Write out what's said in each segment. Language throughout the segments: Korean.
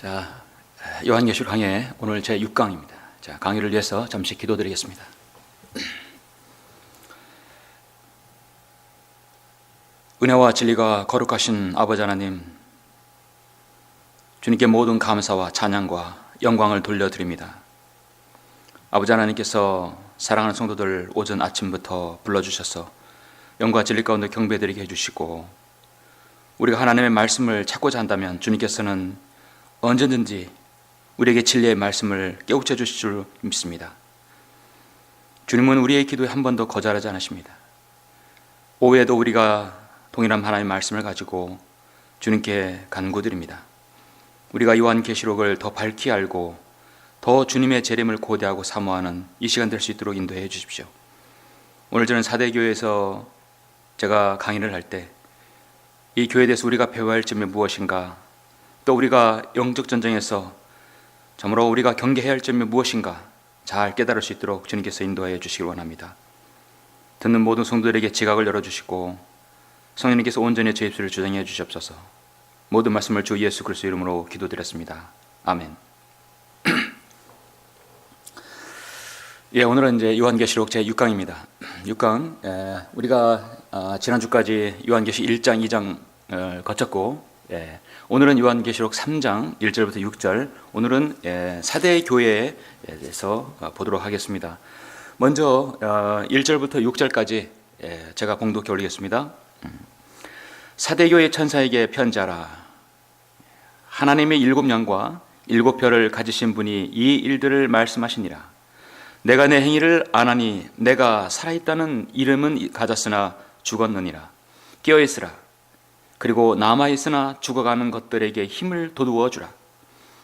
자, 요한계시록 강해 오늘 제 6강입니다. 자, 강의를 위해서 잠시 기도드리겠습니다. 은혜와 진리가 거룩하신 아버지 하나님, 주님께 모든 감사와 찬양과 영광을 돌려드립니다. 아버지 하나님께서 사랑하는 성도들 오전 아침부터 불러주셔서 영과 진리 가운데 경배드리게 해주시고, 우리가 하나님의 말씀을 찾고자 한다면 주님께서는 언제든지 우리에게 진리의 말씀을 깨우쳐 주실 줄 믿습니다. 주님은 우리의 기도에 한 번도 거절하지 않으십니다. 오후에도 우리가 동일한 하나님의 말씀을 가지고 주님께 간구드립니다. 우리가 요한계시록을 더 밝히 알고 더 주님의 재림을 고대하고 사모하는 이 시간 될 수 있도록 인도해 주십시오. 오늘 저는 사대교회에서 제가 강의를 할 때 이 교회에 대해서 우리가 배워야 할 점이 무엇인가, 또 우리가 영적 전쟁에서 참으로 우리가 경계해야 할 점이 무엇인가 잘 깨달을 수 있도록 주님께서 인도하여 주시길 원합니다. 듣는 모든 성도들에게 지각을 열어주시고 성령님께서 온전히 제 입술을 주장해 주시옵소서. 모든 말씀을 주 예수 그리스도 이름으로 기도드렸습니다. 아멘. 예, 오늘은 이제 요한계시록 제 6강입니다. 6강, 우리가 지난주까지 요한계시 1장, 2장을 거쳤고, 오늘은 요한계시록 3장 1절부터 6절, 오늘은 사대 교회에 대해서 보도록 하겠습니다. 먼저 1절부터 6절까지 제가 봉독해 올리겠습니다. 사대교회 천사에게 편지하라. 하나님의 7영과 7별을 가지신 분이 이 일들을 말씀하시니라. 내가 내 행위를 아나니 내가 살아있다는 이름은 가졌으나 죽었느니라. 깨어있으라. 그리고 남아있으나 죽어가는 것들에게 힘을 돋우어 주라.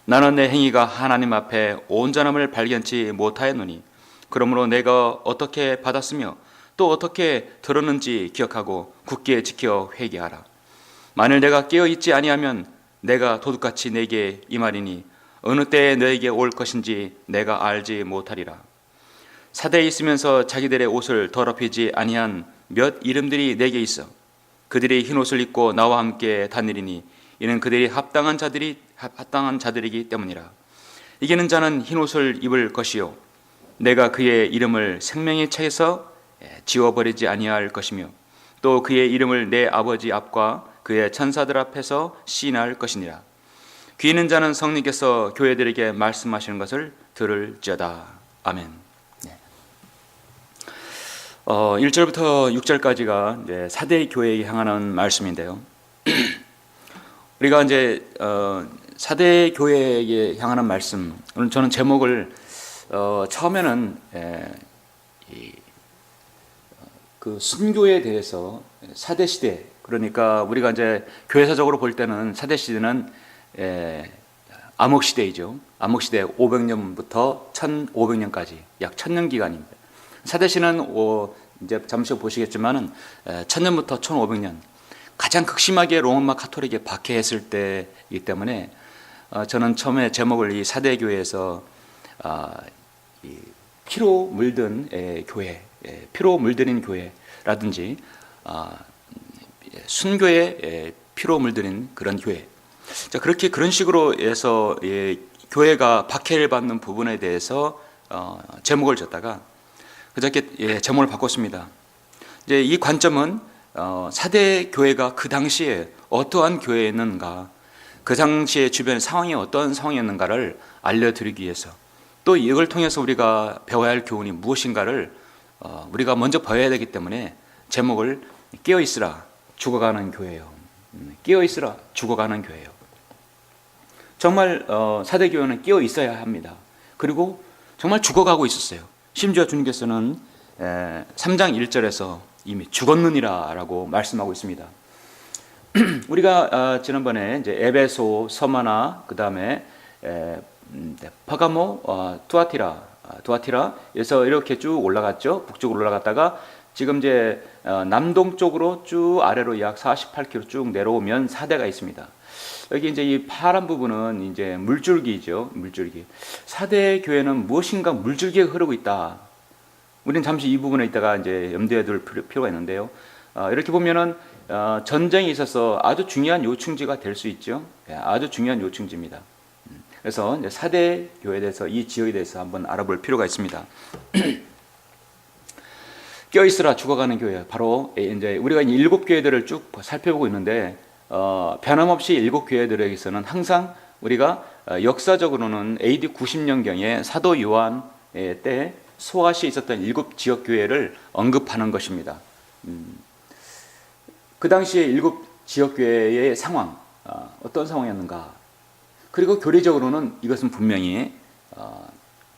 나는 내 행위가 하나님 앞에 온전함을 발견치 못하였노니 그러므로 내가 어떻게 받았으며 또 어떻게 들었는지 기억하고 굳게 지켜 회개하라. 만일 내가 깨어있지 아니하면 내가 도둑같이 내게 임하리니 어느 때에 너에게 올 것인지 내가 알지 못하리라. 사대에 있으면서 자기들의 옷을 더럽히지 아니한 몇 이름들이 내게 있어. 그들이 흰옷을 입고 나와 함께 다니리니 이는 그들이 합당한 자들이기 때문이라. 이기는 자는 흰옷을 입을 것이요 내가 그의 이름을 생명의 책에서 지워버리지 아니할 것이며 또 그의 이름을 내 아버지 앞과 그의 천사들 앞에서 시인할 것이니라. 귀 있는 자는 성령께서 교회들에게 말씀하시는 것을 들을지어다. 아멘. 1절부터 6절까지가 사대 교회에 향하는 말씀인데요. 우리가 이제 사대 교회에 향하는 말씀, 오늘 저는 제목을 처음에는 그 순교에 대해서 사대 시대, 그러니까 우리가 이제 교회사적으로 볼 때는 사대 시대는 암흑 시대이죠. 암흑 시대 500년부터 1500년까지 약 1000년 기간입니다. 사대시는 이제 잠시 후 보시겠지만은 1000년부터 1500년 가장 극심하게 로마 카톨릭에 박해했을 때이기 때문에 저는 처음에 제목을 이 사대교회에서 피로 물든 교회, 피로 물들인 교회라든지 순교의 피로 물들인 그런 교회, 자, 그런 식으로 해서 교회가 박해를 받는 부분에 대해서 제목을 줬다가 그저께 제목을 바꿨습니다. 이제 이 관점은 사대 교회가 그 당시에 어떠한 교회였는가, 그 당시에 주변 상황이 어떤 상황이었는가를 알려드리기 위해서, 또 이걸 통해서 우리가 배워야 할 교훈이 무엇인가를 우리가 먼저 배워야 되기 때문에 제목을 깨어있으라 죽어가는 교회예요. 깨어있으라 죽어가는 교회예요. 정말 사대 교회는 깨어있어야 합니다. 그리고 정말 죽어가고 있었어요. 심지어 주님께서는 3장 1절에서 이미 죽었느니라 라고 말씀하고 있습니다. 우리가 지난번에 이제 에베소, 서마나, 그 다음에 파가모, 투아티라에서 이렇게 쭉 올라갔죠. 북쪽으로 올라갔다가 지금 이제 남동쪽으로 쭉 아래로 약 48km 쭉 내려오면 사대가 있습니다. 여기 이제 이 파란 부분은 이제 물줄기죠. 물줄기. 사대 교회는 무엇인가 물줄기가 흐르고 있다. 우리는 잠시 이 부분에 있다가 이제 염두에 둘 필요가 있는데요. 이렇게 보면은 전쟁에 있어서 아주 중요한 요충지가 될 수 있죠. 아주 중요한 요충지입니다. 그래서 이제 4대 교회에 대해서 이 지역에 대해서 한번 알아볼 필요가 있습니다. 껴있으라 죽어가는 교회, 바로 이제 우리가 이 7교회들을 쭉 살펴보고 있는데 변함없이 7교회들에게서는 항상 우리가 역사적으로는 AD 90년경에 사도 요한 때 소아시에 있었던 7 지역 교회를 언급하는 것입니다. 그 당시에 7 지역 교회의 상황, 어떤 상황이었는가? 그리고 교리적으로는 이것은 분명히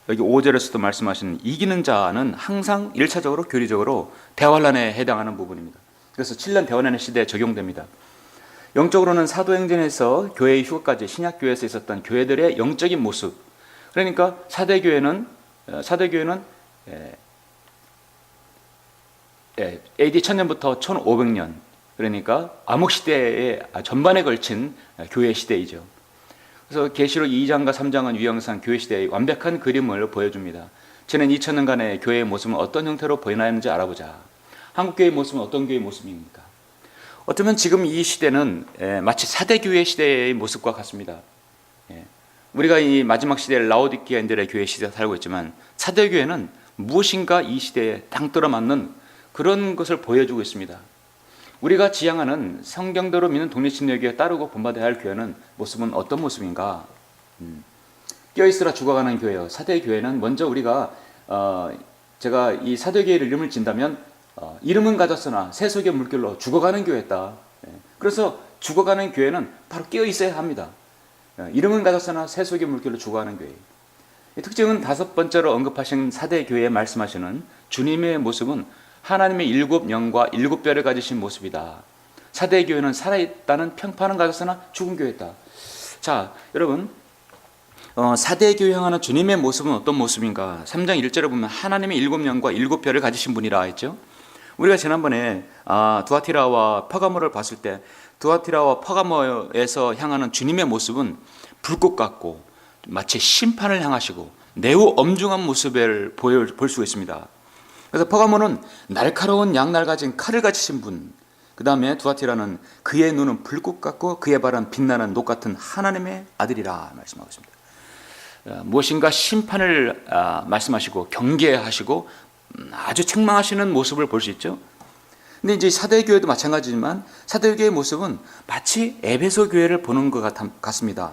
여기 5절에서도 말씀하신 이기는 자는 항상 1차적으로 교리적으로 대환란에 해당하는 부분입니다. 그래서 7년 대환란의 시대에 적용됩니다. 영적으로는 사도행전에서 교회의 휴거까지 신약교회에서 있었던 교회들의 영적인 모습, 그러니까 사대교회는 AD 1000년부터 1500년, 그러니까 암흑시대의 전반에 걸친 교회 시대이죠. 그래서 계시록 2장과 3장은 유형상 교회 시대의 완벽한 그림을 보여줍니다. 지난 2000년간의 교회의 모습은 어떤 형태로 보이나는지 알아보자. 한국교회의 모습은 어떤 교회의 모습입니까? 어쩌면 지금 이 시대는 마치 사대교회 시대의 모습과 같습니다. 우리가 이 마지막 시대의 라오디게아인들의 교회 시대에 살고 있지만 사대교회는 무엇인가 이 시대에 딱 들어맞는 그런 것을 보여주고 있습니다. 우리가 지향하는 성경대로 믿는 독립신뢰교에 따르고 본받아야 할 교회는 모습은 어떤 모습인가? 껴있으라 죽어가는 교회요. 사대교회는 먼저 우리가 제가 이 사대교회의 이름을 진다면 이름은 가졌으나 세속의 물결로 죽어가는 교회다. 그래서 죽어가는 교회는 바로 껴있어야 합니다. 이름은 가졌으나 세속의 물결로 죽어가는 교회. 특징은 5번째로 언급하신 사대교회에 말씀하시는 주님의 모습은 하나님의 7 영과 7 뼈를 가지신 모습이다. 사대교회는 살아있다는 평판은 가졌으나 죽은 교회다. 자, 여러분, 사대교회 향하는 주님의 모습은 어떤 모습인가? 3장 1절에 보면 하나님의 7 영과 7 뼈를 가지신 분이라 했죠. 우리가 지난번에 두아티라와 퍼가모를 봤을 때 두아티라와 퍼가모에서 향하는 주님의 모습은 불꽃 같고 마치 심판을 향하시고 매우 엄중한 모습을 볼 수 있습니다. 그래서 퍼가모는 날카로운 양날 가진 칼을 가지신 분, 그 다음에 두아티라는 그의 눈은 불꽃 같고 그의 발은 빛나는 녹 같은 하나님의 아들이라 말씀하고 있습니다. 무엇인가 심판을 말씀하시고 경계하시고 아주 책망하시는 모습을 볼 수 있죠. 근데 이제 사대교회도 마찬가지지만 사대교회의 모습은 마치 에베소 교회를 보는 것 같습니다.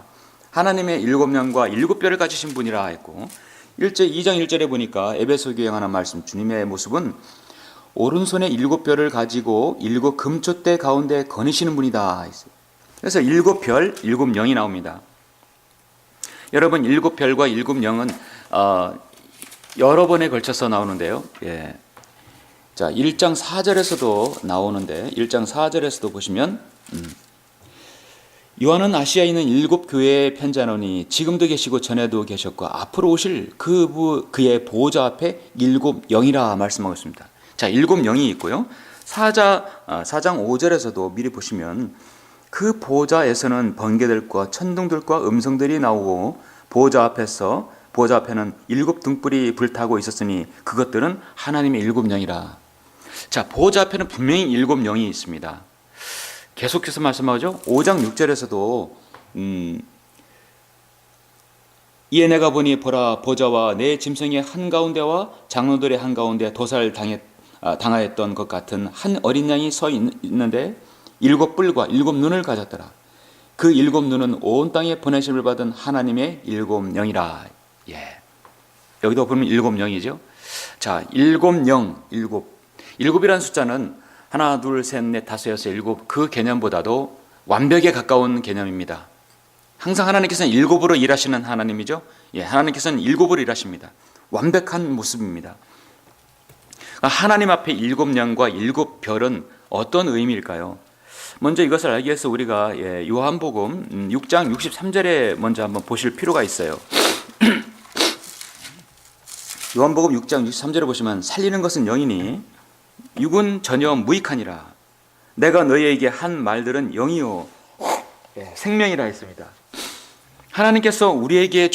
하나님의 7 영과 7 뼈를 가지신 분이라 했고 2장 1절에 보니까 에베소 교회에 관한 말씀, 주님의 모습은 오른손에 7 뼈를 가지고 7 금촛대 가운데 거니시는 분이다. 그래서 7 별, 7 영이 나옵니다. 여러분, 7 별과 7 영은 여러 번에 걸쳐서 나오는데요. 자, 1장 4절에서도 나오는데 1장 4절에서도 보시면 요한은 아시아에 있는 7 교회에 편지하노니 지금도 계시고 전에도 계셨고 앞으로 오실 그의 보호자 앞에 7 영이라 말씀하고 있습니다. 자, 7 영이 있고요. 4장 5절에서도 미리 보시면 그 보호자에서는 번개들과 천둥들과 음성들이 나오고 보호자 앞에는 7 등불이 불타고 있었으니 그것들은 하나님의 7 영이라. 자, 보호자 앞에는 분명히 7 영이 있습니다. 계속해서 말씀하죠. 5장 6절에서도 이에 내가 보니 보라 보좌와 내 짐승의 한가운데와 장로들의 한가운데 도살 당하였던 것 같은 한 어린 양이 서 있는데 7 뿔과 7 눈을 가졌더라. 그 7 눈은 온 땅에 보내심을 받은 하나님의 7 영이라. 여기도 보면 7 영이죠. 자, 7 영, 7. 7이라는 숫자는 하나, 둘, 셋, 넷, 다섯, 여섯, 7 그 개념보다도 완벽에 가까운 개념입니다. 항상 하나님께서는 7으로 일하시는 하나님이죠. 하나님께서는 7으로 일하십니다. 완벽한 모습입니다. 하나님 앞에 7 영과 7 별은 어떤 의미일까요? 먼저 이것을 알기 위해서 우리가 요한복음 6장 63절에 먼저 한번 보실 필요가 있어요. 요한복음 6장 63절에 보시면 살리는 것은 영이니 육은 전혀 무익하니라. 내가 너희에게 한 말들은 영이요 생명이라 했습니다. 하나님께서 우리에게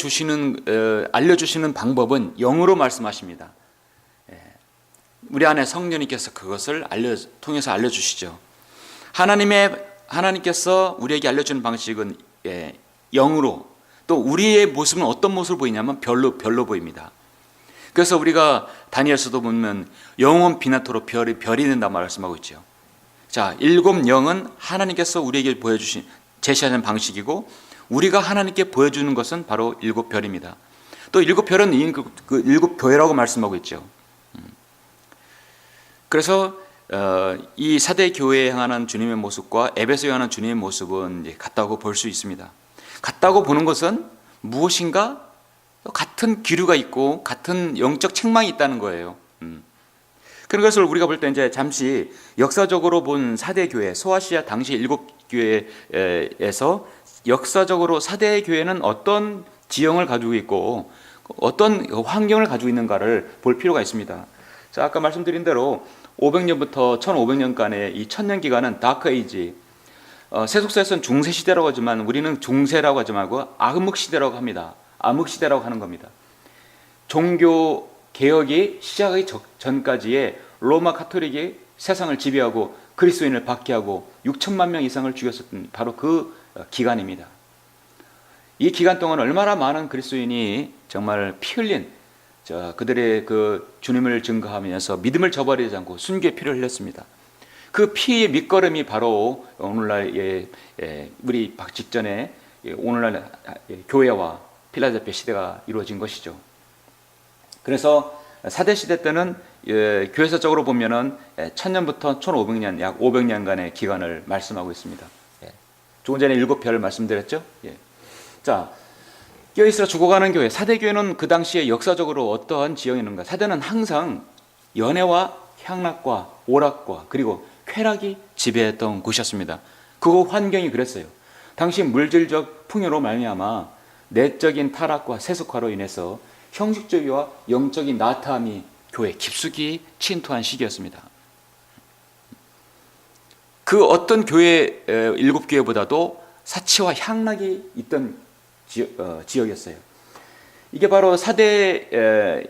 알려주시는 방법은 영으로 말씀하십니다. 우리 안에 성령님께서 그것을 통해서 알려주시죠. 하나님께서 우리에게 알려주는 방식은 영으로, 또 우리의 모습은 어떤 모습을 보이냐면 별로 보입니다. 그래서 우리가 다니엘서도 보면 영원 비나토로 별이 된다 말씀하고 있죠. 자, 7 영은 하나님께서 우리에게 보여주신 제시하는 방식이고, 우리가 하나님께 보여주는 것은 바로 7 별입니다. 또 7 별은 그 7 교회라고 말씀하고 있죠. 그래서 이 사대 교회에 향하는 주님의 모습과 에베소에 향하는 주님의 모습은 이제 같다고 볼 수 있습니다. 같다고 보는 것은 무엇인가 같은 기류가 있고 같은 영적 책망이 있다는 거예요. 그런 것을 우리가 볼 때 이제 잠시 역사적으로 본 사대 교회, 소아시아 당시 7 교회에서 역사적으로 사대 교회는 어떤 지형을 가지고 있고 어떤 환경을 가지고 있는가를 볼 필요가 있습니다. 자, 아까 말씀드린 대로 500년부터 1500년간의 이 천년 기간은 다크 에이지, 세속사에서는 중세 시대라고 하지만 우리는 중세라고 하지 말고 암흑 시대라고 합니다. 암흑 시대라고 하는 겁니다. 종교 개혁이 시작하기 전까지의 로마 카톨릭이 세상을 지배하고 그리스도인을 박해하고 6천만 명 이상을 죽였었던 바로 그 기간입니다. 이 기간 동안 얼마나 많은 그리스도인이 정말 피 흘린 그들의 그 주님을 증거하면서 믿음을 저버리지 않고 순교의 피를 흘렸습니다. 그 피의 밑거름이 바로 오늘날 우리 직전에 오늘날 교회와 필라델피아 시대가 이루어진 것이죠. 그래서 사대 시대 때는 교회사적으로 보면은 1000년부터 1500년 약 500년간의 기간을 말씀하고 있습니다. 조금 전에 7 별 말씀드렸죠. 자, 껴있으라 죽어가는 교회, 사대교회는 그 당시에 역사적으로 어떠한 지형이었는가? 사대는 항상 연애와 향락과 오락과 그리고 쾌락이 지배했던 곳이었습니다. 그 환경이 그랬어요. 당시 물질적 풍요로 말미암아 내적인 타락과 세속화로 인해서 형식주의와 영적인 나타함이 교회에 깊숙이 침투한 시기였습니다. 그 어떤 교회 7 교회보다도 사치와 향락이 있던 지역이었어요. 이게 바로 사대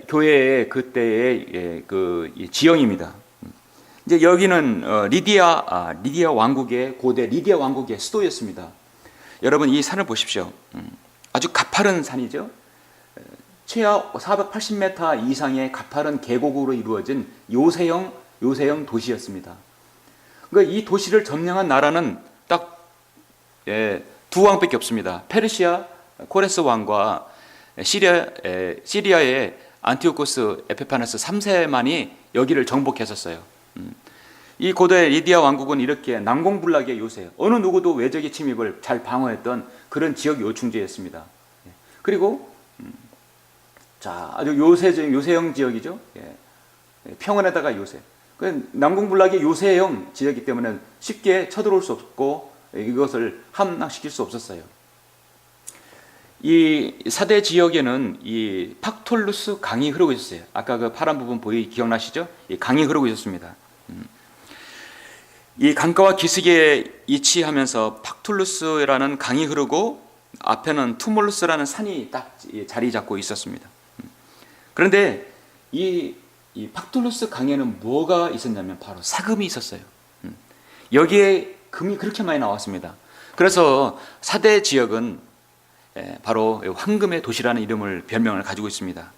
교회의 그때의 그 지형입니다. 이제 여기는 리디아 왕국의 고대 리디아 왕국의 수도였습니다. 여러분 이 산을 보십시오. 아주 가파른 산이죠. 최하 480m 이상의 가파른 계곡으로 이루어진 요새형 도시였습니다. 그러니까 이 도시를 점령한 나라는 딱 2 왕밖에 없습니다. 페르시아 코레스 왕과 시리아의 안티오코스 에페파네스 3세만이 여기를 정복했었어요. 이 고대 리디아 왕국은 이렇게 난공불락의 요새, 어느 누구도 외적의 침입을 잘 방어했던 그런 지역 요충지였습니다. 그리고 아주 요새형 지역이죠. 평원에다가 요새. 난공불락의 요새형 지역이기 때문에 쉽게 쳐들어올 수 없고 이것을 함락시킬 수 없었어요. 이 사대 지역에는 이 팍톨루스 강이 흐르고 있었어요. 아까 그 파란 부분 기억나시죠? 이 강이 흐르고 있었습니다. 이 강가와 기슭에 위치하면서 팍톨루스라는 강이 흐르고 앞에는 투몰루스라는 산이 딱 자리 잡고 있었습니다. 그런데 이 팍톨루스 강에는 뭐가 있었냐면 바로 사금이 있었어요. 여기에 금이 그렇게 많이 나왔습니다. 그래서 사대 지역은 바로 황금의 도시라는 별명을 가지고 있습니다.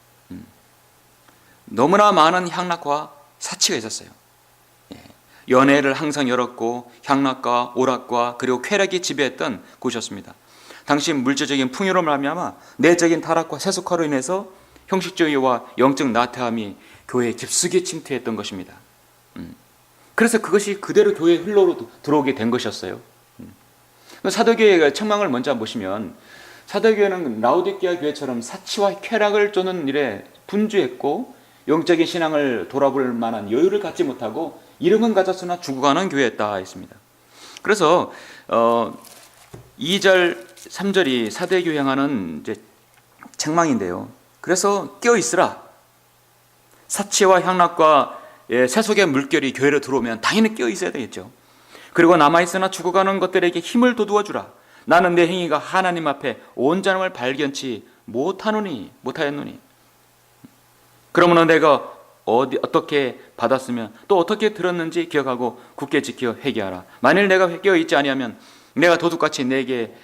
너무나 많은 향락과 사치가 있었어요. 연애를 항상 열었고 향락과 오락과 그리고 쾌락이 지배했던 곳이었습니다. 당시 물질적인 풍요로 말미암아 내적인 타락과 세속화로 인해서 형식주의와 영적 나태함이 교회에 깊숙이 침투했던 것입니다. 그래서 그것이 그대로 교회에 흘러 들어오게 된 것이었어요. 사도교회의 책망을 먼저 한번 보시면 사도교회는 라오디게아 교회처럼 사치와 쾌락을 쫓는 일에 분주했고 영적인 신앙을 돌아볼 만한 여유를 갖지 못하고 이름은 가졌으나 죽어가는 교회였다 했습니다. 그래서 2절 3절이 사대교회 향하는 이제 책망인데요. 그래서 깨어있으라. 사치와 향락과 세속의 물결이 교회로 들어오면 당연히 깨어있어야 되겠죠. 그리고 남아있으나 죽어가는 것들에게 힘을 돋우어주라. 나는 내 행위가 하나님 앞에 온전함을 발견치 못하였노니. 그러므로 내가 어떻게 받았으면 또 어떻게 들었는지 기억하고 굳게 지켜 회개하라. 만일 내가 깨어있지 아니하면 내가 도둑같이 내게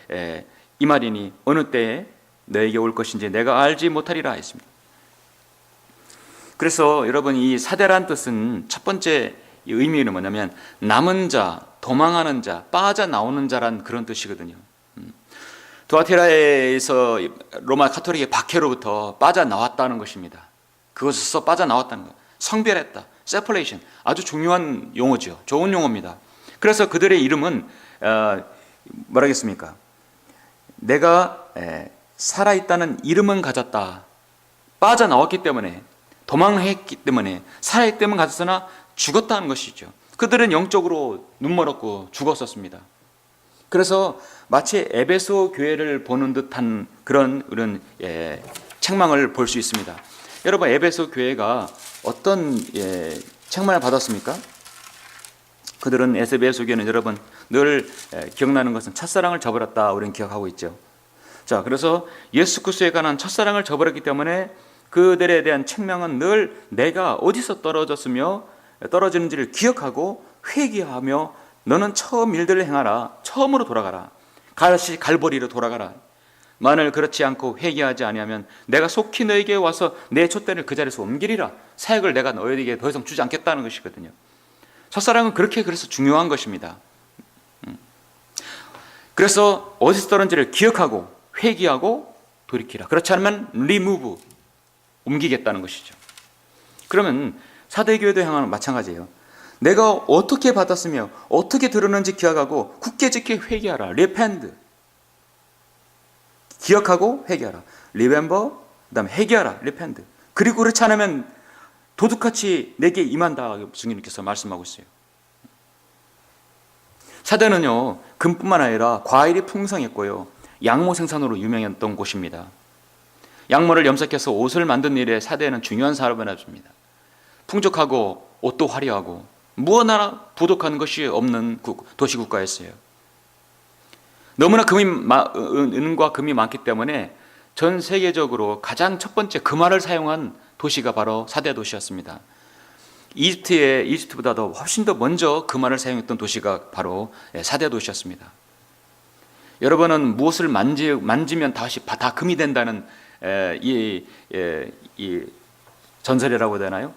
이 말이니 어느 때에 너에게 올 것인지 내가 알지 못하리라 했습니다. 그래서 여러분, 이 사대란 뜻은 첫 번째 의미는 뭐냐면 남은 자, 도망하는 자, 빠져나오는 자란 그런 뜻이거든요. 두아티라에서 로마 카톨릭의 박해로부터 빠져나왔다는 것입니다. 그것에서 빠져나왔다는 것. 성별했다. separation. 아주 중요한 용어죠. 좋은 용어입니다. 그래서 그들의 이름은 뭐라겠습니까? 내가 살아있다는 이름은 가졌다. 빠져나왔기 때문에, 도망했기 때문에, 살아있기 때문에 가졌으나 죽었다는 것이죠. 그들은 영적으로 눈멀었고 죽었었습니다. 그래서 마치 에베소 교회를 보는 듯한 그런 책망을 볼 수 있습니다. 여러분, 에베소 교회가 어떤 책망을 받았습니까? 그들은 에베소 교회는 여러분 늘 기억나는 것은 첫사랑을 저버렸다, 우리는 기억하고 있죠. 자, 그래서 예수 그리스도에 관한 첫사랑을 저버렸기 때문에 그들에 대한 책망은 늘 내가 어디서 떨어지는지를 기억하고 회개하며 너는 처음 일들을 행하라. 처음으로 돌아가라. 다시 갈보리로 돌아가라. 만일 그렇지 않고 회개하지 아니하면 내가 속히 너에게 와서 내 촛대를 그 자리에서 옮기리라. 사역을 내가 너에게 더 이상 주지 않겠다는 것이거든요. 첫사랑은 그래서 중요한 것입니다. 그래서 어디서 떨어진지를 기억하고 회개하고 돌이키라. 그렇지 않으면 remove, 옮기겠다는 것이죠. 그러면 사대교회도 향하는 마찬가지예요. 내가 어떻게 받았으며 어떻게 들었는지 기억하고 굳게 지켜 회개하라. repent, 기억하고 회개하라. remember, 그 다음에 회개하라. repent. 그리고 그렇지 않으면 도둑같이 내게 임한다. 주님께서 말씀하고 있어요. 사대는요, 금뿐만 아니라 과일이 풍성했고요, 양모 생산으로 유명했던 곳입니다. 양모를 염색해서 옷을 만든 일에 사대는 중요한 사업을 해줍니다. 풍족하고 옷도 화려하고 무엇하나 부족한 것이 없는 도시국가였어요. 너무나 은과 금이 많기 때문에 전 세계적으로 가장 첫 번째 금화를 사용한 도시가 바로 사대 도시였습니다. 이집트보다도 훨씬 더 먼저 금화를 사용했던 도시가 바로 사대 도시였습니다. 여러분은 무엇을 만지면 다시 다 금이 된다는 이 전설이라고 해야 되나요?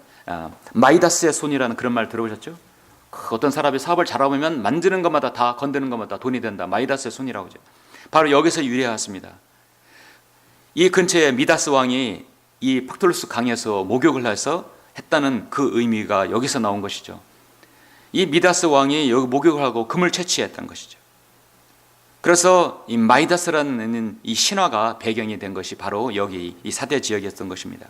마이다스의 손이라는 그런 말 들어보셨죠? 어떤 사람이 사업을 잘하면 만지는 것마다 다 건드는 것마다 돈이 된다. 마이다스의 손이라고 하죠. 바로 여기서 유래했습니다. 이 근처에 미다스 왕이 이 팍톨루스 강에서 목욕을 해서 했다는 그 의미가 여기서 나온 것이죠. 이 미다스 왕이 여기 목욕을 하고 금을 채취했던 것이죠. 그래서 이 마이다스라는 이 신화가 배경이 된 것이 바로 여기 이 사대 지역이었던 것입니다.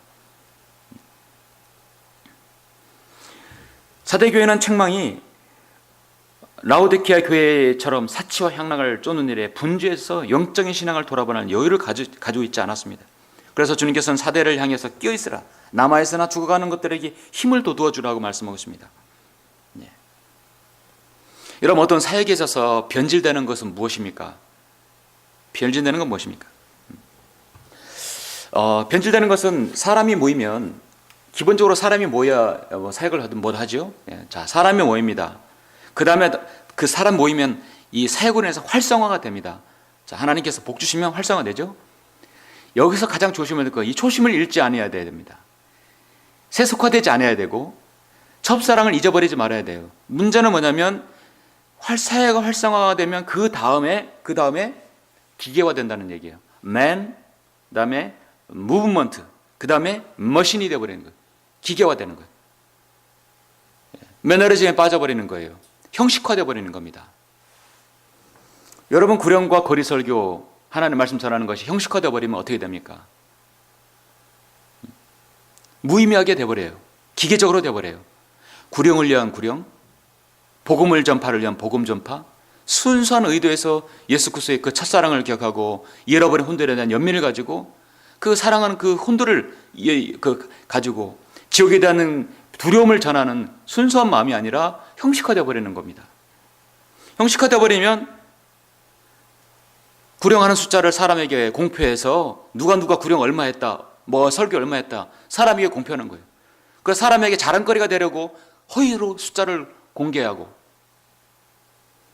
사대교회는 책망이 라오디케아 교회처럼 사치와 향락을 쫓는 일에 분주해서 영적인 신앙을 돌아보는 여유를 가지고 있지 않았습니다. 그래서 주님께서는 사대를 향해서 끼어있으라. 남아있으나 죽어가는 것들에게 힘을 돋워 주라고 말씀하고 있습니다. 예. 여러분, 어떤 사역에 있어서 변질되는 것은 무엇입니까? 변질되는 건 무엇입니까? 변질되는 것은 사람이 모이면, 기본적으로 사람이 모여야 사역을 하든 뭘 하죠? 예. 자, 사람이 모입니다. 그 다음에 그 사람 모이면 이 사역으로 인해서 활성화가 됩니다. 자, 하나님께서 복 주시면 활성화되죠? 여기서 가장 조심해야 될 거, 이 초심을 잃지 않아야 됩니다. 세속화되지 않아야 되고 첫사랑을 잊어버리지 말아야 돼요. 문제는 뭐냐면 사회가 활성화가 되면 그 다음에 기계화된다는 얘기예요. Man, 그 다음에 movement, 그 다음에 머신이 되어버리는 거예요. 기계화되는 거예요. 매너리즘에 빠져버리는 거예요. 형식화되어 버리는 겁니다. 여러분, 구령과 거리 설교, 하나님의 말씀 전하는 것이 형식화되어 버리면 어떻게 됩니까? 무의미하게 되어버려요. 기계적으로 되어버려요. 구령을 위한 구령, 복음을 전파를 위한 복음 전파, 순수한 의도에서 예수 그리스도의 그 첫사랑을 기억하고 잃어버린 혼들에 대한 연민을 가지고 그 사랑하는 그 혼들을 가지고 지옥에 대한 두려움을 전하는 순수한 마음이 아니라 형식화되어 버리는 겁니다. 형식화되어 버리면 구령하는 숫자를 사람에게 공표해서 누가 구령 얼마 했다, 뭐 설교 얼마 했다, 사람에게 공표하는 거예요. 그 사람에게 자랑거리가 되려고 허위로 숫자를 공개하고,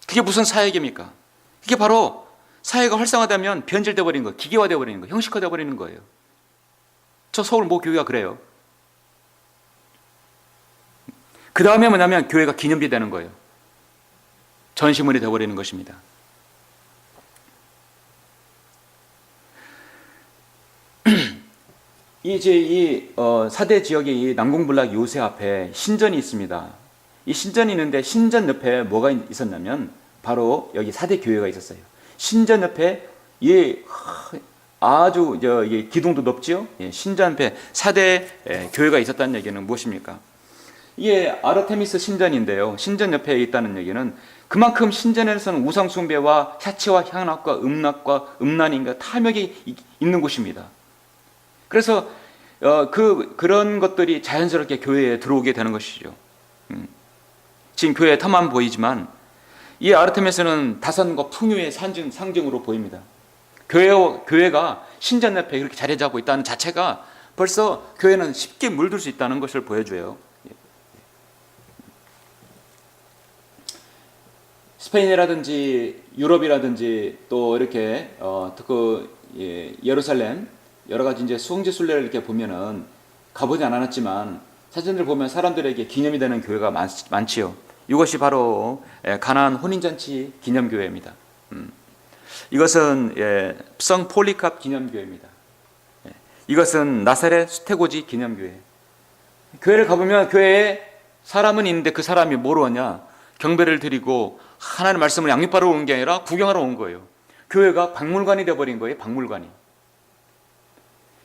그게 무슨 사역입니까? 그게 바로 사회가 활성화되면 변질돼 버리는 거예요. 기계화돼 버리는 거예요. 형식화돼 버리는 거예요. 저 서울 모 교회가 그래요. 그 다음에 뭐냐면 교회가 기념비 되는 거예요. 전시물이 되어버리는 것입니다. 이 사대 지역의 이 난공불락 요새 앞에 신전이 있습니다. 이 신전이 있는데 신전 옆에 뭐가 있었냐면 바로 여기 사대 교회가 있었어요. 신전 옆에 아주 기둥도 높지요. 신전 옆에 사대 교회가 있었다는 얘기는 무엇입니까? 이게 아르테미스 신전인데요. 신전 옆에 있다는 얘기는 그만큼 신전에서는 우상 숭배와 샤치와 향락과 음락과 음란인가 탐욕이 있는 곳입니다. 그래서 그런 것들이 자연스럽게 교회에 들어오게 되는 것이죠. 지금 교회에 탐만 보이지만 이 아르테미스는 다산과 풍요의 상징으로 보입니다. 교회가 신전 옆에 이렇게 자리 잡고 있다는 자체가 벌써 교회는 쉽게 물들 수 있다는 것을 보여줘요. 스페인이라든지 유럽이라든지 또 이렇게 예루살렘 여러 가지 이제 수흥제 순례를 이렇게 보면은 가보지 않았지만 사진들 보면 사람들에게 기념이 되는 교회가 많지요. 이것이 바로 가나안 혼인잔치 기념교회입니다. 이것은 성 폴리캅 기념교회입니다. 이것은 나사렛 수태고지 기념교회. 교회를 가보면 교회에 사람은 있는데 그 사람이 뭐로 오냐? 경배를 드리고 하나님의 말씀을 양육하러 오는 게 아니라 구경하러 온 거예요. 교회가 박물관이 되어버린 거예요. 박물관이.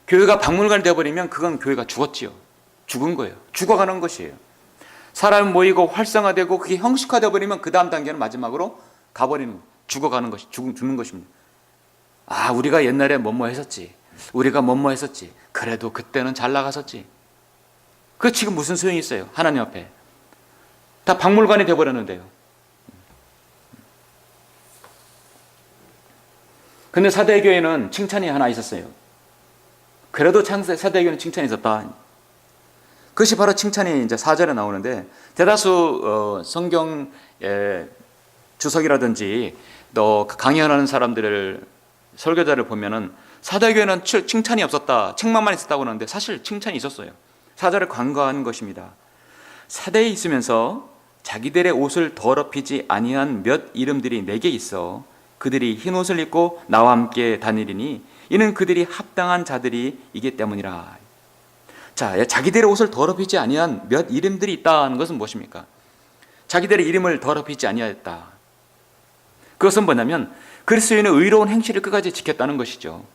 교회가 박물관이 되어버리면 그건 교회가 죽었지요. 죽은 거예요. 죽어가는 것이에요. 사람 모이고 활성화되고 그게 형식화되어 버리면 그 다음 단계는 마지막으로 가버리는 거예요. 죽어가는 것이 죽는 것입니다. 아, 우리가 옛날에 뭐뭐 했었지. 우리가 뭐뭐 했었지. 그래도 그때는 잘 나갔었지. 그 지금 무슨 소용이 있어요? 하나님 앞에. 다 박물관이 되어버렸는데요. 근데 사대교회는 칭찬이 하나 있었어요. 그래도 사대교회는 칭찬이 있었다. 그것이 바로 칭찬이 이제 4절에 나오는데 대다수 성경 주석이라든지 또 강연하는 사람들을 설교자를 보면은 사대교회는 칭찬이 없었다, 책망만 있었다고 하는데 사실 칭찬이 있었어요. 4절을 간과한 것입니다. 사대에 있으면서 자기들의 옷을 더럽히지 아니한 몇 이름들이 내게 있어 그들이 흰 옷을 입고 나와 함께 다니리니 이는 그들이 합당한 자들이기 때문이라. 자, 자기들의 옷을 더럽히지 아니한 몇 이름들이 있다는 것은 무엇입니까? 자기들의 이름을 더럽히지 아니하였다. 그것은 뭐냐면 그리스도인의 의로운 행실을 끝까지 지켰다는 것이죠.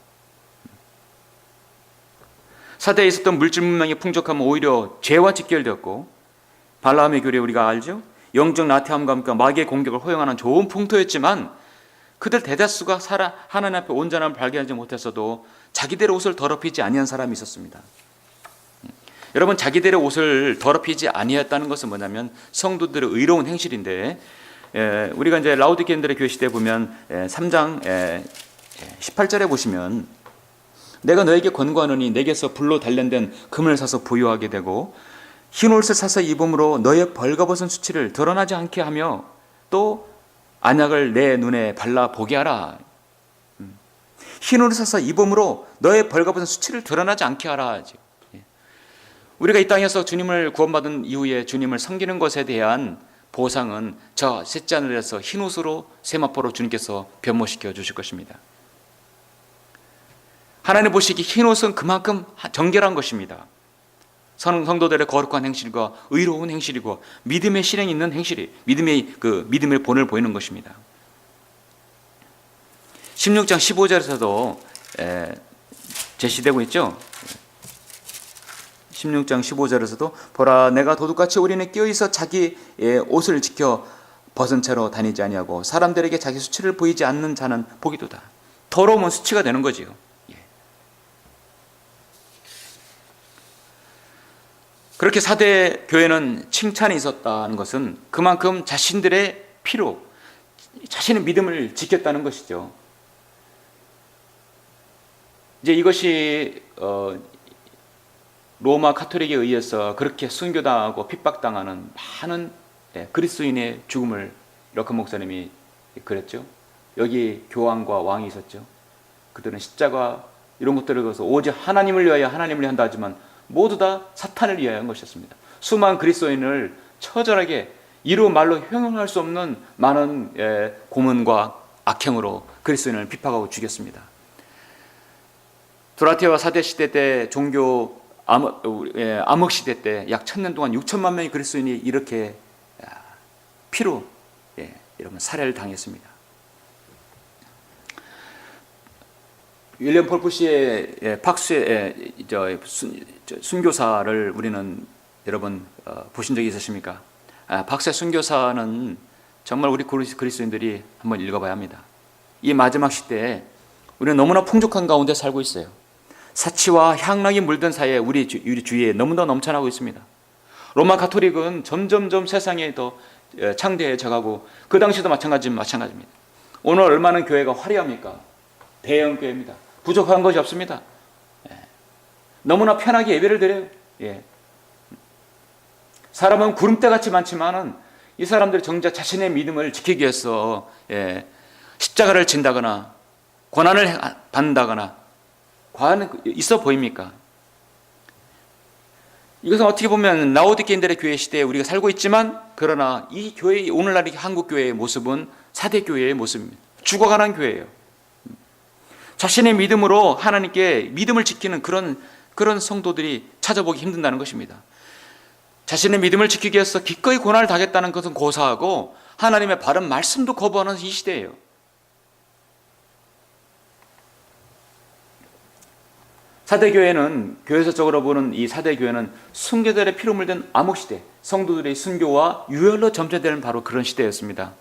사대에 있었던 물질 문명의 풍족함은 오히려 죄와 직결되었고 발라함의 교례 우리가 알죠? 영적 나태함과 함께 마귀의 공격을 허용하는 좋은 풍토였지만 그들 대다수가 하나님 앞에 온전함을 발견하지 못했어도 자기들의 옷을 더럽히지 아니한 사람이 있었습니다. 여러분, 자기들의 옷을 더럽히지 아니했다는 것은 뭐냐면 성도들의 의로운 행실인데 우리가 이제 라우디게인들의 교회 시대에 보면 3장 18절에 보시면 내가 너에게 권고하노니 내게서 불로 단련된 금을 사서 부유하게 되고 흰 옷을 사서 입음으로 너의 벌거벗은 수치를 드러나지 않게 하며 또 안약을 내 눈에 발라 보게 하라. 흰 옷을 사서 입음으로 너의 벌거벗은 수치를 드러나지 않게 하라. 우리가 이 땅에서 주님을 구원받은 이후에 주님을 섬기는 것에 대한 보상은 저 셋째 하늘에서 흰 옷으로 세마포로 주님께서 변모시켜 주실 것입니다. 하나님 보시기 흰 옷은 그만큼 정결한 것입니다. 성도들의 거룩한 행실과 의로운 행실이고 믿음의 실행이 있는 행실이 믿음의 본을 보이는 것입니다. 16장 15절에서도 제시되고 있죠. 16장 15절에서도 보라 내가 도둑같이 올인에 끼어있어 자기의 옷을 지켜 벗은 채로 다니지 아니하고 사람들에게 자기 수치를 보이지 않는 자는 복이도다. 더러우면 수치가 되는 거지요. 그렇게 사대 교회는 칭찬이 있었다는 것은 그만큼 자신들의 피로 자신의 믿음을 지켰다는 것이죠. 이제 이것이 로마 카톨릭에 의해서 그렇게 순교당하고 핍박당하는 많은 그리스도인의 죽음을 러큰 목사님이 그랬죠. 여기 교황과 왕이 있었죠. 그들은 십자가 이런 것들을 거서 오직 하나님을 위하여 하나님을 한다 하지만 모두 다 사탄을 위하여 한 것이었습니다. 수많은 그리스도인을 처절하게 이루 말로 형용할 수 없는 많은 고문과 악행으로 그리스도인을 비박하고 죽였습니다. 도라테와 사대 시대 때 종교 암흑 시대 때 약 1000년 동안 6천만 명의 그리스도인이 이렇게 피로 여러분 살해를 당했습니다. 윌리엄 폴푸시의 팍스의 순교사를 우리는 여러분 보신 적이 있으십니까? 팍스의 순교사는 정말 우리 그리스도인들이 한번 읽어봐야 합니다. 이 마지막 시대에 우리는 너무나 풍족한 가운데 살고 있어요. 사치와 향락이 물든 사이에 우리 주위에 너무나 넘쳐나고 있습니다. 로마 가톨릭은 점점점 세상에 더 창대해져가고 그 당시도 마찬가지입니다. 오늘 얼마나 교회가 화려합니까? 대형 교회입니다. 부족한 것이 없습니다. 너무나 편하게 예배를 드려요. 사람은 구름대같이 많지만은 이 사람들이 정작 자신의 믿음을 지키기 위해서 십자가를 진다거나 고난을 받는다거나 과연 있어 보입니까? 이것은 어떻게 보면 라오디게인들의 교회 시대에 우리가 살고 있지만, 그러나 이 교회, 오늘날 한국 교회의 모습은 사대 교회의 모습입니다. 죽어가는 교회예요. 자신의 믿음으로 하나님께 믿음을 지키는 그런 성도들이 찾아보기 힘든다는 것입니다. 자신의 믿음을 지키기 위해서 기꺼이 고난을 당했다는 것은 고사하고 하나님의 바른 말씀도 거부하는 이 시대예요. 사대교회는, 교회사적으로 보는 이 사대교회는 순교자들의 피로 물든 암흑시대, 성도들의 순교와 유혈로 점철되는 바로 그런 시대였습니다.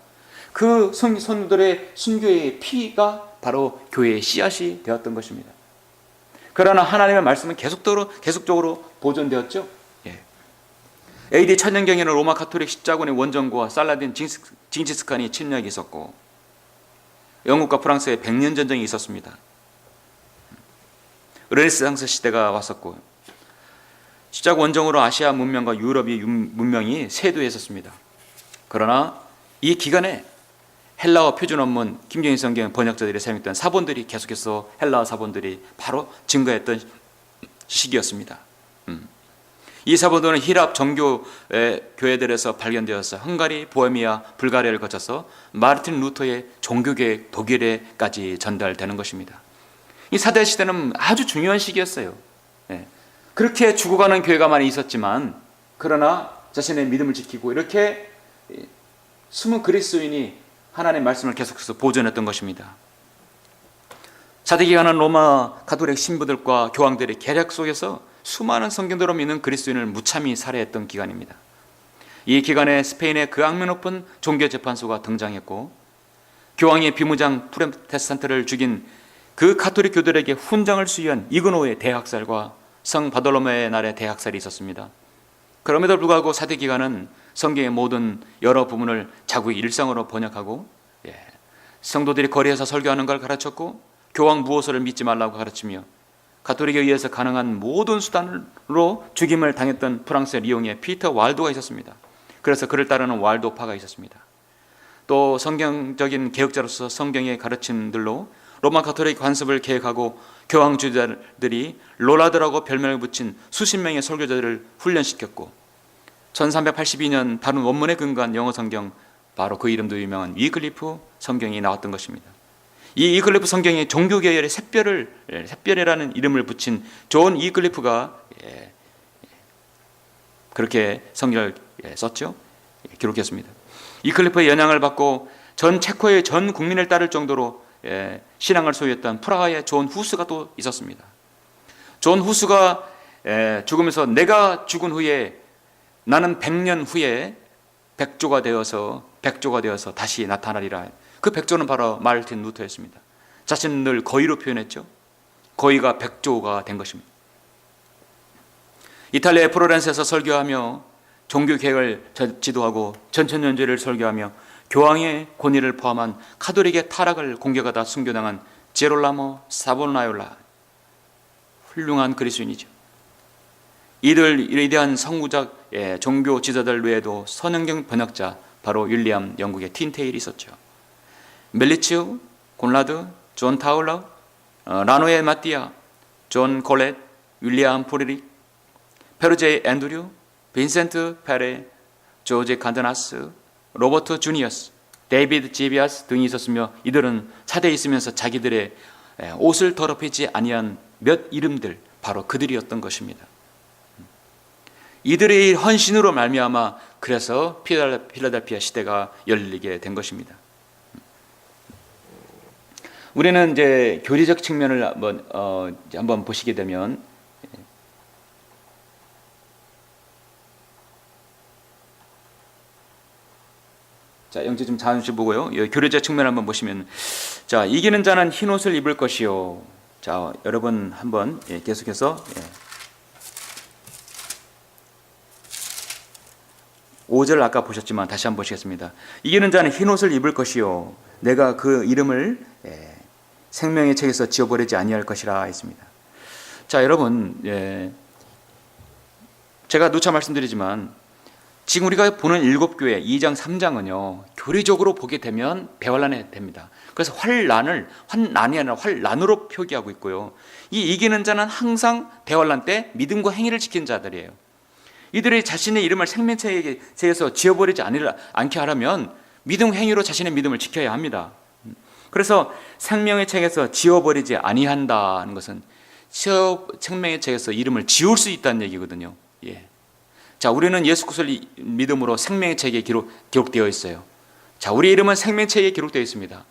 그 성도들의 순교의 피가 바로 교회의 씨앗이 되었던 것입니다. 그러나 하나님의 말씀은 계속적으로 보존되었죠. AD 1000년경에는 로마 가톨릭 십자군의 원정과 살라딘 징기스칸이 침략이 있었고, 영국과 프랑스의 100년 전쟁이 있었습니다. 르네상스 시대가 왔었고, 십자군 원정으로 아시아 문명과 유럽의 문명이 세도했었습니다. 그러나 이 기간에 헬라어 표준 원문 김경희 성경 번역자들이 사용했던 사본들이 계속해서 헬라어 사본들이 바로 증거했던 시기였습니다. 이 사본들은 히랍 정교 교회들에서 발견되어서 헝가리, 보헤미아, 불가리아를 거쳐서 마르틴 루터의 종교계획 독일에까지 전달되는 것입니다. 이 사대 시대는 아주 중요한 시기였어요. 그렇게 죽어가는 교회가 많이 있었지만, 그러나 자신의 믿음을 지키고 이렇게 숨은 그리스도인이 하나님의 말씀을 계속해서 보존했던 것입니다. 사대 기간은 로마 가톨릭 신부들과 교황들의 계략 속에서 수많은 성경대로 믿는 그리스도인을 무참히 살해했던 기간입니다. 이 기간에 스페인의 그 악명 높은 종교재판소가 등장했고, 교황의 비무장 프로테스탄트를 죽인 그 가톨릭 교들에게 훈장을 수여한 이그노의 대학살과 성 바돌로메의 날의 대학살이 있었습니다. 그럼에도 불구하고 사대 기간은 성경의 모든 여러 부분을 자국의 일상으로 번역하고, 성도들이 거리에서 설교하는 걸 가르쳤고, 교황 무호서를 믿지 말라고 가르치며, 가톨릭에 의해서 가능한 모든 수단으로 죽임을 당했던 프랑스의 리옹에 피터 왈도가 있었습니다. 그래서 그를 따르는 왈도파가 있었습니다. 또 성경적인 개혁자로서 성경의 가르침들로 로마 가톨릭 관습을 계획하고 교황 주자들이 롤라드라고 별명을 붙인 수십 명의 설교자들을 훈련시켰고, 1382년 다른 원문에 근거한 영어 성경, 바로 그 이름도 유명한 위클리프 성경이 나왔던 것입니다. 이 위클리프 성경에 종교계열의 샛별이라는 이름을 붙인 존 위클리프가 그렇게 성경을 썼죠. 기록했습니다. 위클리프의 영향을 받고 전 체코의 전 국민을 따를 정도로 신앙을 소유했던 프라하의 존 후스가 또 있었습니다. 존 후스가 죽으면서 내가 죽은 후에 나는 100년 후에 백조가 되어서 다시 나타나리라. 그 백조는 바로 마르틴 루터였습니다. 자신은 늘 거의로 표현했죠. 거의가 백조가 된 것입니다. 이탈리아의 프로렌스에서 설교하며 종교개혁을 지도하고 전천년제를 설교하며 교황의 권위를 포함한 카톨릭의 타락을 공격하다 순교당한 제롤라모 사보나올라, 훌륭한 그리스도인이죠. 이들 위대한 성구작 종교 지도자들 외에도 선형경 번역자, 바로 윌리엄 영국의 틴테일이 있었죠. 멜리츠, 곤라드, 존 타울러, 라노에 마띠아, 존 콜렛, 윌리엄 프리릭, 페르제 앤드류, 빈센트 페레, 조지 칸드나스, 로버트 주니어스, 데이비드 지비아스 등이 있었으며 이들은 차대에 있으면서 자기들의 옷을 더럽히지 아니한 몇 이름들, 바로 그들이었던 것입니다. 이들의 헌신으로 말미암아 그래서 필라델피아 시대가 열리게 된 것입니다. 우리는 이제 교리적 측면을 한번 보시게 되면, 자, 영재 좀 잠시 보고요. 교리적 측면을 한번 보시면, 자, 이기는 자는 흰 옷을 입을 것이요. 자, 여러분 한번 계속해서 5절 아까 보셨지만 다시 한번 보시겠습니다. 이기는 자는 흰 옷을 입을 것이요, 내가 그 이름을 생명의 책에서 지워버리지 아니할 것이라 했습니다. 자, 여러분, 제가 누차 말씀드리지만 지금 우리가 보는 7교회 2장 3장은요 교리적으로 보게 되면 배환란이 됩니다. 그래서 환난이 아니라 환난으로 표기하고 있고요, 이 이기는 자는 항상 대환란 때 믿음과 행위를 지킨 자들이에요. 이들이 자신의 이름을 생명책에서 지워버리지 않게 하려면 믿음 행위로 자신의 믿음을 지켜야 합니다. 그래서 생명의 책에서 지워버리지 아니한다는 것은 생명의 책에서 이름을 지울 수 있다는 얘기거든요. 자, 우리는 예수 그리스도를 믿음으로 생명의 책에 기록되어 있어요. 자, 우리 이름은 생명의 책에 기록되어 있습니다.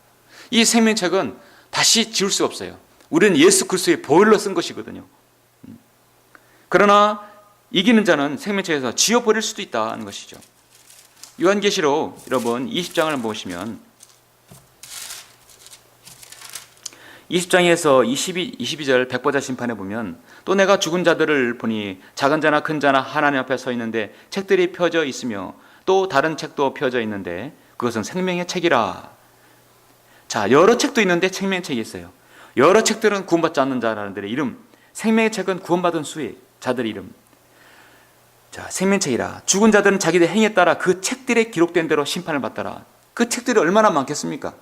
이 생명의 책은 다시 지울 수 없어요. 우리는 예수 그리스도의 보혈로 쓴 것이거든요. 그러나 이기는 자는 생명책에서 지워버릴 수도 있다는 것이죠. 요한계시록 여러분 20장을 보시면 20장에서 22절 백보자 심판에 보면, 또 내가 죽은 자들을 보니 작은 자나 큰 자나 하나님 앞에 서 있는데 책들이 펴져 있으며 또 다른 책도 펴져 있는데 그것은 생명의 책이라. 자, 여러 책도 있는데 생명의 책이 있어요. 여러 책들은 구원받지 않는 자들의 이름, 생명의 책은 구원받은 수의 자들의 이름. 자, 생명책이라. 죽은 자들은 자기들 행위에 따라 그 책들에 기록된 대로 심판을 받더라. 그 책들이 얼마나 많겠습니까?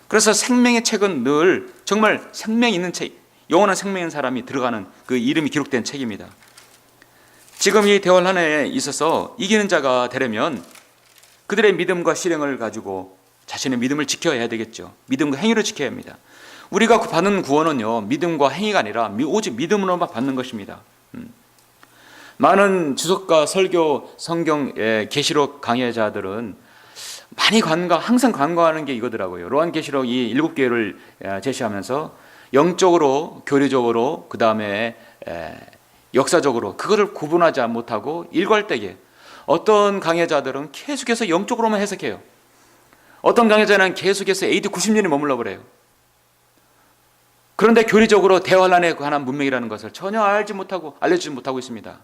그래서 생명의 책은 늘 정말 생명이 있는 책, 영원한 생명 있는 사람이 들어가는 그 이름이 기록된 책입니다. 지금 이 대환란에 있어서 이기는 자가 되려면 그들의 믿음과 실행을 가지고 자신의 믿음을 지켜야 되겠죠. 믿음과 행위를 지켜야 합니다. 우리가 받는 구원은요 믿음과 행위가 아니라 오직 믿음으로만 받는 것입니다. 많은 주석가, 설교, 성경, 계시록 강해자들은 항상 간과하는 게 이거더라고요. 요한계시록 이 7교회를 제시하면서 영적으로, 교리적으로, 그 다음에 역사적으로 그거를 구분하지 못하고 일괄되게 어떤 강해자들은 계속해서 영적으로만 해석해요. 어떤 강해자는 계속해서 AD 90년이 머물러 버려요. 그런데 교리적으로 대환란에 관한 문명이라는 것을 전혀 알려주지 못하고 있습니다.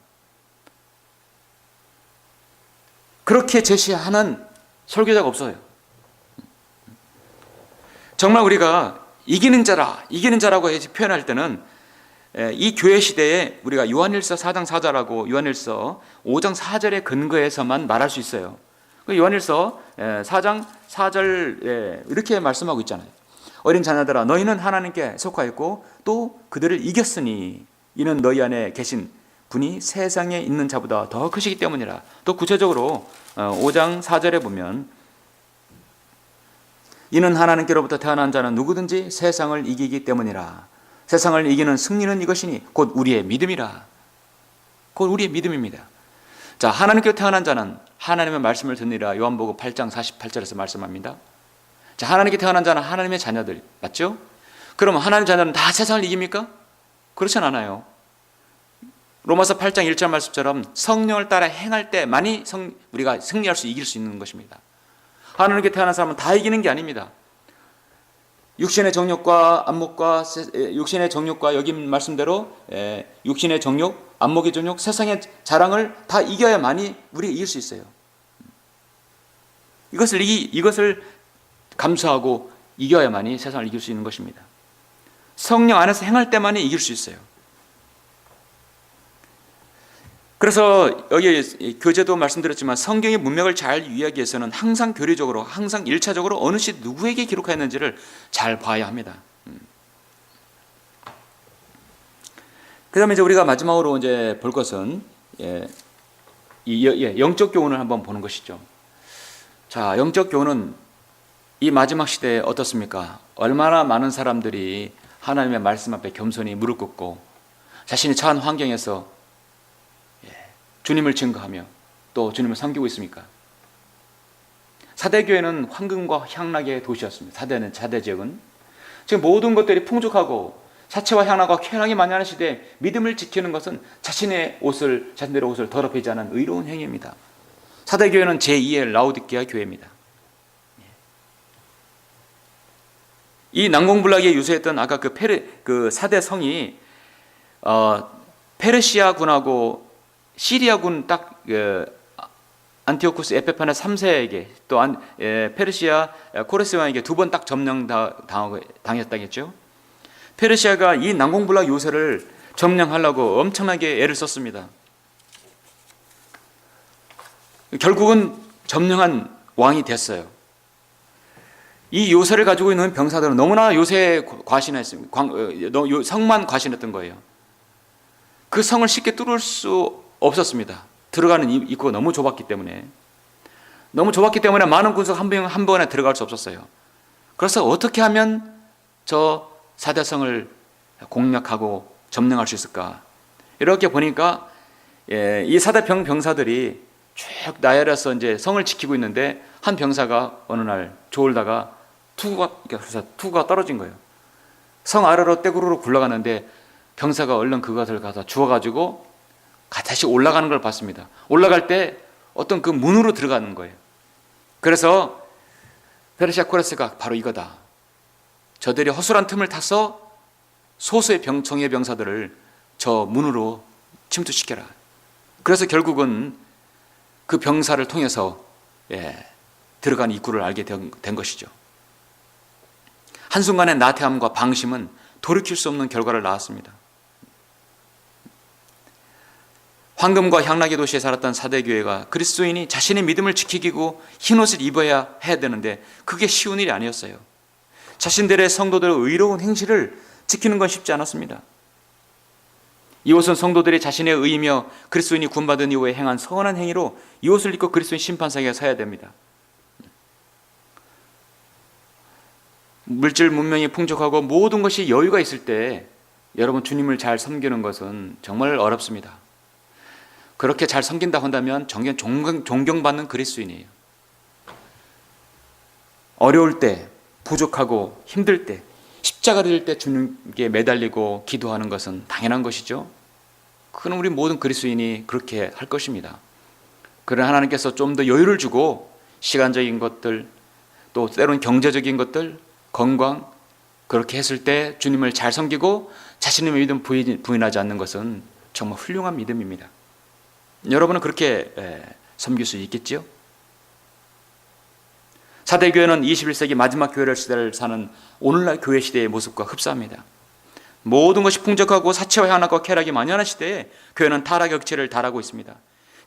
그렇게 제시하는 설교자가 없어요. 정말 우리가 이기는 자라고 표현할 때는 이 교회 시대에 우리가 요한일서 4장 4절하고 요한일서 5장 4절의 근거에서만 말할 수 있어요. 요한일서 4장 4절 이렇게 말씀하고 있잖아요. 어린 자녀들아, 너희는 하나님께 속하였고 또 그들을 이겼으니 이는 너희 안에 계신 분이 세상에 있는 자보다 더 크시기 때문이라. 또 구체적으로 5장 4절에 보면, 이는 하나님께로부터 태어난 자는 누구든지 세상을 이기기 때문이라. 세상을 이기는 승리는 이것이니 곧 우리의 믿음이라. 곧 우리의 믿음입니다. 자, 하나님께로 태어난 자는 하나님의 말씀을 듣느니라. 요한복음 8장 48절에서 말씀합니다. 자, 하나님께 태어난 자는 하나님의 자녀들, 맞죠? 그럼 하나님의 자녀는 다 세상을 이깁니까? 그렇진 않아요. 로마서 8장 1절 말씀처럼 성령을 따라 행할 때만이 우리가 승리할 수, 이길 수 있는 것입니다. 하나님께 태어난 사람은 다 이기는 게 아닙니다. 육신의 정욕과 안목과 육신의 정욕과 여기 말씀대로 육신의 정욕, 안목의 정욕, 세상의 자랑을 다 이겨야만이 우리가 이길 수 있어요. 이것을 감수하고 이겨야만이 세상을 이길 수 있는 것입니다. 성령 안에서 행할 때만이 이길 수 있어요. 그래서 여기 교재도 말씀드렸지만 성경의 문맥을 잘 이해하기 위해서는 항상 교리적으로, 항상 일차적으로 어느 시 누구에게 기록하였는지를 잘 봐야 합니다. 그다음에 이제 우리가 마지막으로 이제 볼 것은 영적 교훈을 한번 보는 것이죠. 자, 영적 교훈은 이 마지막 시대에 어떻습니까? 얼마나 많은 사람들이 하나님의 말씀 앞에 겸손히 무릎 꿇고 자신이 처한 환경에서 주님을 증거하며 또 주님을 섬기고 있습니까? 사대교회는 황금과 향락의 도시였습니다. 사대 지역은 지금 모든 것들이 풍족하고 사체와 향락과 쾌락이 만연한 시대에 믿음을 지키는 것은 자신들의 옷을 더럽히지 않은 의로운 행위입니다. 사대교회는 제2의 라오디게아 교회입니다. 이 난공불락에 유세했던 아까 그 사대 성이 페르시아군하고 시리아군 딱 안티오쿠스 에페파네 3세에게 또 페르시아 코레스 왕에게 두 번 딱 점령당했다겠죠. 페르시아가 이 난공불락 요새를 점령하려고 엄청나게 애를 썼습니다. 결국은 점령한 왕이 됐어요. 이 요새를 가지고 있는 병사들은 너무나 요새에 과신했습니다. 성만 과신했던 거예요. 그 성을 쉽게 뚫을 수 없었습니다. 들어가는 입구가 너무 좁았기 때문에 많은 군사가 한 번에 들어갈 수 없었어요. 그래서 어떻게 하면 저 사대성을 공략하고 점령할 수 있을까? 이렇게 보니까 이 사대 병사들이 쭉 나열해서 이제 성을 지키고 있는데 한 병사가 어느 날 졸다가 투구가 떨어진 거예요. 성 아래로 떼구르르 굴러가는데 병사가 얼른 그것을 가서 주워가지고 다시 올라가는 걸 봤습니다. 올라갈 때 어떤 그 문으로 들어가는 거예요. 그래서 페르시아 코레스가 바로 이거다. 저들이 허술한 틈을 타서 소수의 정예 병사들을 저 문으로 침투시켜라. 그래서 결국은 그 병사를 통해서 들어간 입구를 알게 된 것이죠. 한순간의 나태함과 방심은 돌이킬 수 없는 결과를 낳았습니다. 황금과 향락의 도시에 살았던 사대교회가 그리스도인이 자신의 믿음을 지키고 흰옷을 입어야 해야 되는데 그게 쉬운 일이 아니었어요. 자신들의 성도들의 의로운 행실을 지키는 건 쉽지 않았습니다. 이 옷은 성도들이 자신의 의이며 그리스도인이 구원받은 이후에 행한 선한 행위로 이 옷을 입고 그리스도인 심판상에 서야 됩니다. 물질 문명이 풍족하고 모든 것이 여유가 있을 때 여러분 주님을 잘 섬기는 것은 정말 어렵습니다. 그렇게 잘 섬긴다고 한다면 존경받는 그리스도인이에요. 어려울 때, 부족하고 힘들 때, 십자가를 질 때 주님께 매달리고 기도하는 것은 당연한 것이죠. 그건 우리 모든 그리스도인이 그렇게 할 것입니다. 그러나 하나님께서 좀 더 여유를 주고 시간적인 것들, 또 때로는 경제적인 것들, 건강, 그렇게 했을 때 주님을 잘 섬기고 자신의 믿음 부인하지 않는 것은 정말 훌륭한 믿음입니다. 여러분은 그렇게 섬길 수 있겠지요? 사대교회는 21세기 마지막 교회를 시대를 사는 오늘날 교회 시대의 모습과 흡사합니다. 모든 것이 풍족하고 사치와 향락과 쾌락이 만연한 시대에 교회는 타락의 억체를 달하고 있습니다.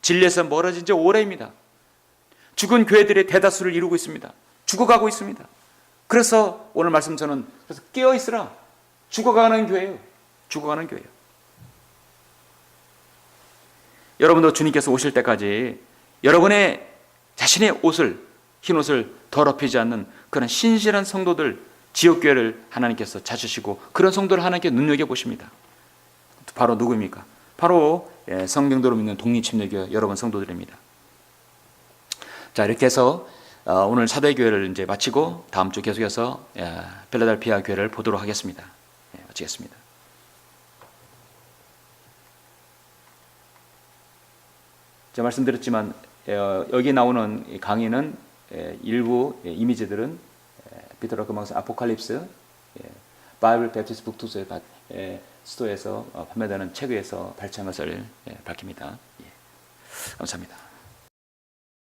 진리에서 멀어진 지 오래입니다. 죽은 교회들의 대다수를 이루고 있습니다. 죽어가고 있습니다. 그래서 오늘 말씀 저는 깨어 있으라. 죽어가는 교회예요. 죽어가는 교회예요. 여러분도 주님께서 오실 때까지 여러분의 자신의 흰 옷을 더럽히지 않는 그런 신실한 성도들, 지옥교회를 하나님께서 찾으시고 그런 성도를 하나님께 눈여겨보십니다. 바로 누구입니까? 바로 성경대로 믿는 독립침례교회 여러분 성도들입니다. 자, 이렇게 해서 오늘 사대교회를 이제 마치고 다음 주 계속해서 필라델피아 교회를 보도록 하겠습니다. 마치겠습니다. 제가 말씀드렸지만 여기 나오는 강의는 일부 이미지들은 피터 러커망스 아포칼립스 바이블 베프티스트 북투스의 스토어에서 판매되는 책에서 발췌한 것을 밝힙니다. 감사합니다.